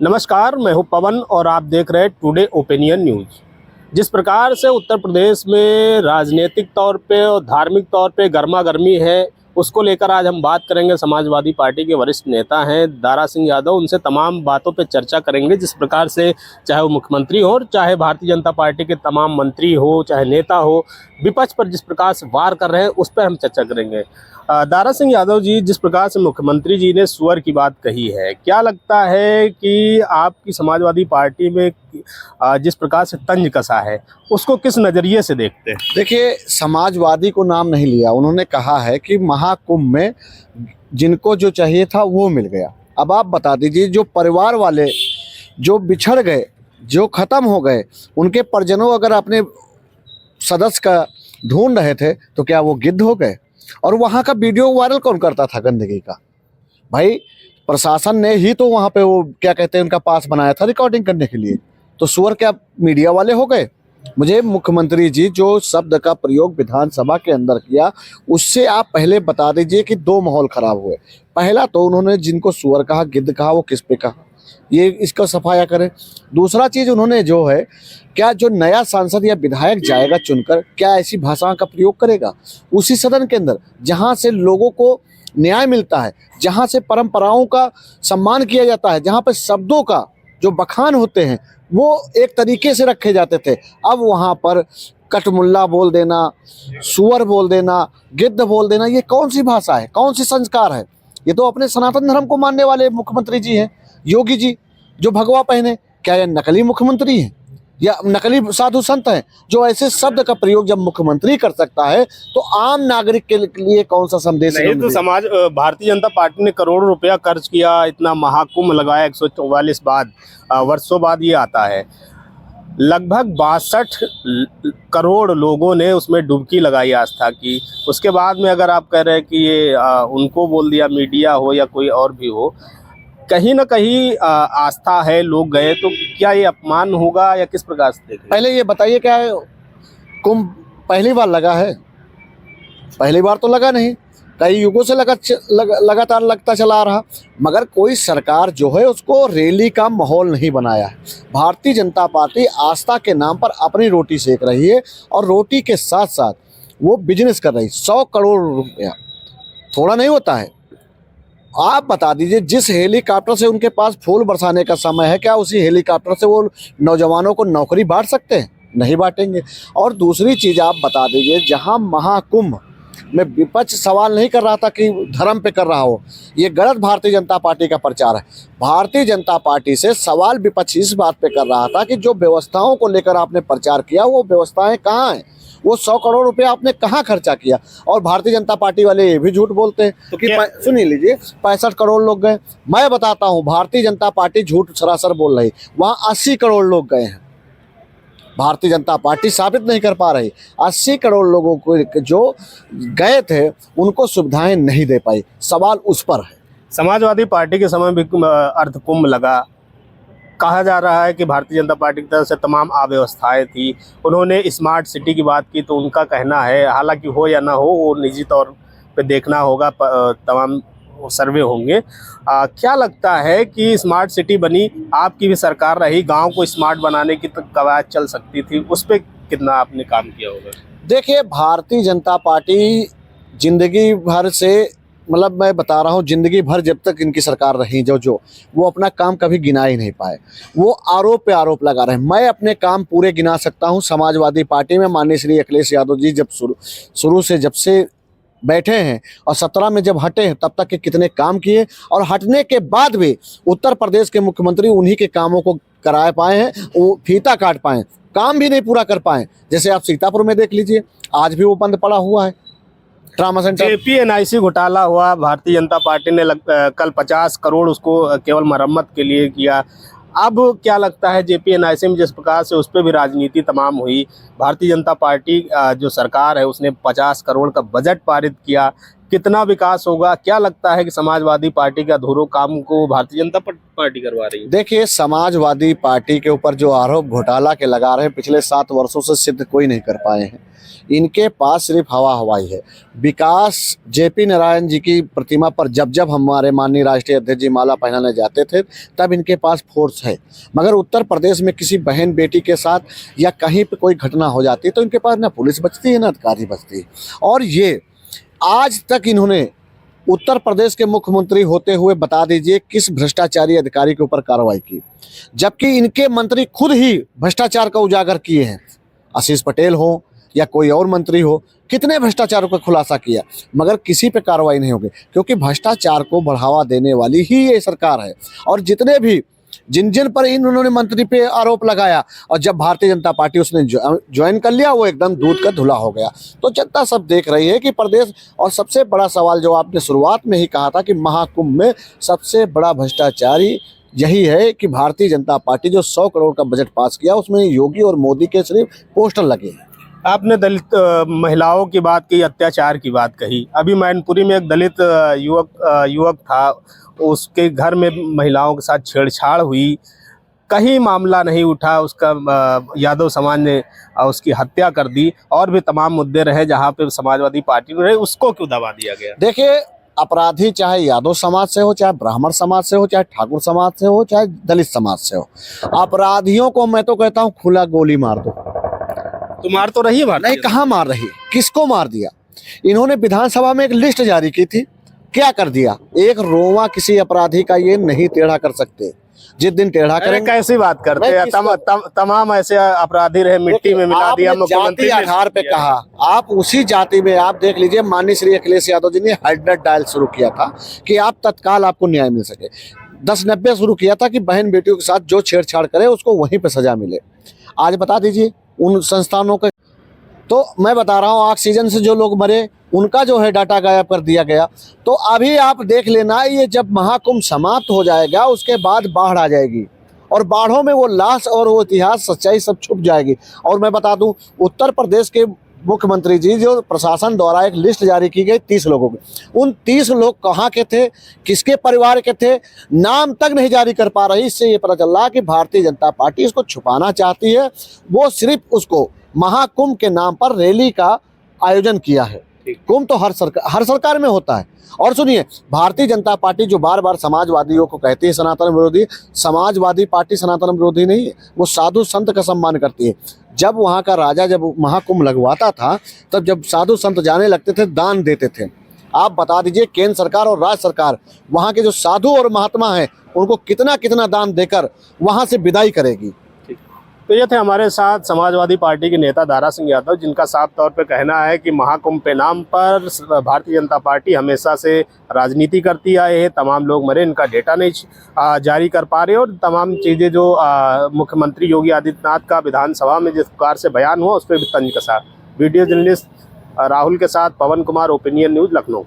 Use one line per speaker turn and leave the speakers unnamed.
नमस्कार, मैं हूं पवन और आप देख रहे हैं टुडे ओपिनियन न्यूज़। जिस प्रकार से उत्तर प्रदेश में राजनीतिक तौर पे और धार्मिक तौर पे गर्मा गर्मी है, उसको लेकर आज हम बात करेंगे। समाजवादी पार्टी के वरिष्ठ नेता हैं दारा सिंह यादव, उनसे तमाम बातों पे चर्चा करेंगे। जिस प्रकार से चाहे वो मुख्यमंत्री हो, चाहे भारतीय जनता पार्टी के तमाम मंत्री हो, चाहे नेता हो, विपक्ष पर जिस प्रकार से वार कर रहे हैं उस पर हम चर्चा करेंगे। दारा सिंह यादव जी, जिस प्रकार से मुख्यमंत्री जी ने सुअर की बात कही है, क्या लगता है कि आपकी समाजवादी पार्टी में जिस प्रकार से तंज कसा है उसको किस नज़रिए से देखते हैं?
देखिए, समाजवादी को नाम नहीं लिया, उन्होंने कहा है कि महाकुंभ में जिनको जो चाहिए था वो मिल गया। अब आप बता दीजिए, जो परिवार वाले जो बिछड़ गए, जो खत्म हो गए, उनके परिजनों अगर अपने सदस्य का ढूंढ रहे थे तो क्या वो गिद्ध हो गए? और वहाँ का वीडियो वायरल कौन करता था गंदगी का? भाई, प्रशासन ने ही तो वहाँ पे वो क्या कहते हैं उनका पास बनाया था रिकॉर्डिंग करने के लिए। तो सुअर क्या मीडिया वाले हो गए? मुझे मुख्यमंत्री जी जो शब्द का प्रयोग विधानसभा के अंदर किया, उससे आप पहले बता दीजिए कि दो माहौल खराब हुए। पहला तो उन्होंने जिनको सुअर कहा, गिद्ध कहा, वो किस पे कहा, ये इसका सफाया करें। दूसरा चीज उन्होंने जो है, क्या जो नया सांसद या विधायक जाएगा चुनकर, क्या ऐसी भाषा का प्रयोग करेगा उसी सदन के अंदर जहां से लोगों को न्याय मिलता है, जहां से परंपराओं का सम्मान किया जाता है, जहां पर शब्दों का जो बखान होते हैं वो एक तरीके से रखे जाते थे। अब वहां पर कटमुल्ला बोल देना, सुअर बोल देना, गिद्ध बोल देना, ये कौन सी भाषा है, कौन सी संस्कार है? ये तो अपने सनातन धर्म को मानने वाले मुख्यमंत्री जी हैं, योगी जी जो भगवा पहने। क्या ये नकली मुख्यमंत्री हैं या नकली साधु संत हैं जो ऐसे शब्द का प्रयोग जब मुख्यमंत्री कर सकता है तो आम नागरिक के लिए कौन सा संदेश है?
तो भारतीय जनता पार्टी ने करोड़ों रुपया खर्च किया, इतना महाकुंभ लगाया, 144 वर्षों बाद ये आता है। लगभग 62 करोड़ लोगों ने उसमें डुबकी लगाई आस्था की। उसके बाद में अगर आप कह रहे हैं कि ये उनको बोल दिया, मीडिया हो या कोई और भी हो, कहीं ना कहीं आस्था है, लोग गए, तो क्या ये अपमान होगा या किस प्रकार से देखें?
पहले ये बताइए, क्या कुंभ पहली बार लगा है? पहली बार तो लगा नहीं, कई युगों से लगातार लगता चला रहा। मगर कोई सरकार जो है उसको रैली का माहौल नहीं बनाया है। भारतीय जनता पार्टी आस्था के नाम पर अपनी रोटी सेक रही है और रोटी के साथ साथ वो बिजनेस कर रही है। 100 करोड़ रुपया थोड़ा नहीं होता है। आप बता दीजिए, जिस हेलीकॉप्टर से उनके पास फूल बरसाने का समय है, क्या उसी हेलीकॉप्टर से वो नौजवानों को नौकरी बांट सकते हैं? नहीं बांटेंगे। और दूसरी चीज आप बता दीजिए, जहां महाकुंभ में विपक्ष सवाल नहीं कर रहा था कि धर्म पे कर रहा हो, ये गलत भारतीय जनता पार्टी का प्रचार है। भारतीय जनता पार्टी से सवाल विपक्ष इस बात पे कर रहा था कि जो व्यवस्थाओं को लेकर आपने प्रचार किया वो व्यवस्थाएं कहाँ हैं, वो 100 करोड़ रुपया आपने कहाँ खर्चा किया? और भारतीय जनता पार्टी वाले ये भी झूठ बोलते हैं तो कि सुनिए लीजिए, 65 करोड़ लोग गए। मैं बताता हूँ, भारतीय जनता पार्टी झूठ सरासर बोल रही, वहाँ 80 करोड़ लोग गए हैं। भारतीय जनता पार्टी साबित नहीं कर पा रही। 80 करोड़ लोगों को जो गए थे उनको सुविधाएं नहीं दे पाई। सवाल उस पर है।
समाजवादी पार्टी के समय भी अर्धकुंभ लगा, कहा जा रहा है कि भारतीय जनता पार्टी की तरफ से तमाम अव्यवस्थाएं थी। उन्होंने स्मार्ट सिटी की बात की, तो उनका कहना है, हालांकि हो या ना हो वो निजी तौर पे देखना होगा, तमाम सर्वे होंगे। क्या लगता है कि स्मार्ट सिटी बनी, आपकी भी सरकार रही, गांव को स्मार्ट बनाने की तो कवायद चल सकती थी, उस पर कितना आपने काम किया होगा?
देखिए, भारतीय जनता पार्टी जिंदगी भर से, मतलब मैं बता रहा हूँ, जिंदगी भर जब तक इनकी सरकार रही, जो वो अपना काम कभी गिना ही नहीं पाए। वो आरोप पे आरोप लगा रहे हैं। मैं अपने काम पूरे गिना सकता हूँ। समाजवादी पार्टी में माननीय श्री अखिलेश यादव जी जब शुरू से जब से बैठे हैं और 17 में जब हटे हैं तब तक के कितने काम किए, और हटने के बाद भी उत्तर प्रदेश के मुख्यमंत्री उन्हीं के कामों को करा पाए हैं, वो फीता काट पाए, काम भी नहीं पूरा कर पाए। जैसे आप सीतापुर में देख लीजिए, आज भी वो बंद पड़ा हुआ है ट्रामा सेंटर।
जेपीएनआईसी घोटाला हुआ, भारतीय जनता पार्टी ने कल 50 करोड़ उसको केवल मरम्मत के लिए किया। अब क्या लगता है, जेपीएनआईसी में जिस प्रकार से उस पर भी राजनीति तमाम हुई, भारतीय जनता पार्टी जो सरकार है उसने 50 करोड़ का बजट पारित किया, कितना विकास होगा? क्या लगता है कि समाजवादी पार्टी के अधूरे काम को भारतीय जनता पार्टी करवा रही है?
देखिए, समाजवादी पार्टी के ऊपर जो आरोप घोटाला के लगा रहे हैं, पिछले 7 वर्षों से सिद्ध कोई नहीं कर पाए हैं। इनके पास सिर्फ हवा हवाई है। विकास जेपी नारायण जी की प्रतिमा पर जब जब हमारे माननीय राष्ट्रीय अध्यक्ष जी माला पहनाने जाते थे तब इनके पास फोर्स है, मगर उत्तर प्रदेश में किसी बहन बेटी के साथ या कहीं पे कोई घटना हो जाती है तो इनके पास ना पुलिस बचती है ना अधिकारी बचती है। और ये आज तक इन्होंने उत्तर प्रदेश के मुख्यमंत्री होते हुए बता दीजिए किस भ्रष्टाचारी अधिकारी के ऊपर कार्रवाई की, जबकि इनके मंत्री खुद ही भ्रष्टाचार का उजागर किए हैं। आशीष पटेल हो या कोई और मंत्री हो, कितने भ्रष्टाचारों का खुलासा किया, मगर किसी पे कार्रवाई नहीं होगी, क्योंकि भ्रष्टाचार को बढ़ावा देने वाली ही ये सरकार है। और जितने भी जिन जिन पर इन्होंने मंत्री पे आरोप लगाया, और जब भारतीय जनता पार्टी उसने ज्वाइन कर लिया, वो एकदम दूध का धुला हो गया। तो जनता सब देख रही है कि प्रदेश, और सबसे बड़ा सवाल जो आपने शुरुआत में ही कहा था कि महाकुंभ में सबसे बड़ा भ्रष्टाचारी यही है कि भारतीय जनता पार्टी जो 100 करोड़ का बजट पास किया उसमें योगी और मोदी के सिर्फ पोस्टर लगे हैं।
आपने दलित महिलाओं की बात की, अत्याचार की बात कही। अभी मैनपुरी में एक दलित युवक था, उसके घर में महिलाओं के साथ छेड़छाड़ हुई, कहीं मामला नहीं उठा, उसका यादव समाज ने उसकी हत्या कर दी। और भी तमाम मुद्दे रहे जहां पे समाजवादी पार्टी ने रहे, उसको क्यों दबा दिया गया?
देखिए, अपराधी चाहे यादव समाज से हो, चाहे ब्राह्मण समाज से हो, चाहे ठाकुर समाज से हो, चाहे दलित समाज से हो, अपराधियों को मैं तो कहता हूँ खुला गोली मार दो।
तो मार तो रही है
नहीं, कहाँ मार रही, किसको मार दिया? इन्होंने विधानसभा में एक लिस्ट जारी की थी, क्या कर दिया? एक रोवा किसी अपराधी का ये नहीं टेढ़ा कर सकते। जिस दिन टेढ़ा करेंगे, कैसी बात करते हैं? तमाम ऐसे अपराधी रहे, मिट्टी में मिला दिया मुख्यमंत्री आधार पे कहा। आप उसी जाति में आप देख लीजिए, माननीय श्री अखिलेश यादव जी ने हेडनेट डायल शुरू किया था कि आप तत्काल आपको न्याय मिल सके। 1090 शुरू किया था कि बहन बेटियों के साथ जो छेड़छाड़ करे उसको वहीं पे सजा मिले। आज बता दीजिए उन संस्थानों के, तो मैं बता रहा हूँ ऑक्सीजन से जो लोग मरे उनका जो है डाटा गायब कर दिया गया। तो अभी आप देख लेना, ये जब महाकुंभ समाप्त हो जाएगा उसके बाद बाढ़ आ जाएगी, और बाढ़ों में वो लाश और वो इतिहास सच्चाई सब छुप जाएगी। और मैं बता दूं, उत्तर प्रदेश के मुख्यमंत्री जी जो प्रशासन द्वारा एक लिस्ट जारी की गई 30 लोगों की, उन 30 लोग कहाँ के थे, किसके परिवार के थे, नाम तक नहीं जारी कर पा रही। इससे ये पता चल रहा कि भारतीय जनता पार्टी इसको छुपाना चाहती है। वो सिर्फ उसको महाकुंभ के नाम पर रैली का आयोजन किया है। कुंभ तो हर सरकार में होता है। और सुनिए, भारतीय जनता पार्टी जो बार बार समाजवादियों को कहती है सनातन विरोधी, समाजवादी पार्टी सनातन विरोधी नहीं है, वो साधु संत का सम्मान करती है। जब वहाँ का राजा जब महाकुंभ लगवाता था, तब जब साधु संत जाने लगते थे, दान देते थे। आप बता दीजिए केंद्र सरकार और राज्य सरकार वहाँ के जो साधु और महात्मा हैं उनको कितना कितना दान देकर वहाँ से विदाई करेगी।
तो ये थे हमारे साथ समाजवादी पार्टी के नेता दारा सिंह यादव, जिनका साफ तौर पे कहना है कि महाकुंभ के नाम पर भारतीय जनता पार्टी हमेशा से राजनीति करती आए है। तमाम लोग मरे, इनका डेटा नहीं जारी कर पा रहे, और तमाम चीज़ें जो मुख्यमंत्री योगी आदित्यनाथ का विधानसभा में जिस प्रकार से बयान हुआ उस पर भी तंज कसा। वीडियो जर्नलिस्ट राहुल के साथ पवन कुमार, ओपिनियन न्यूज़, लखनऊ।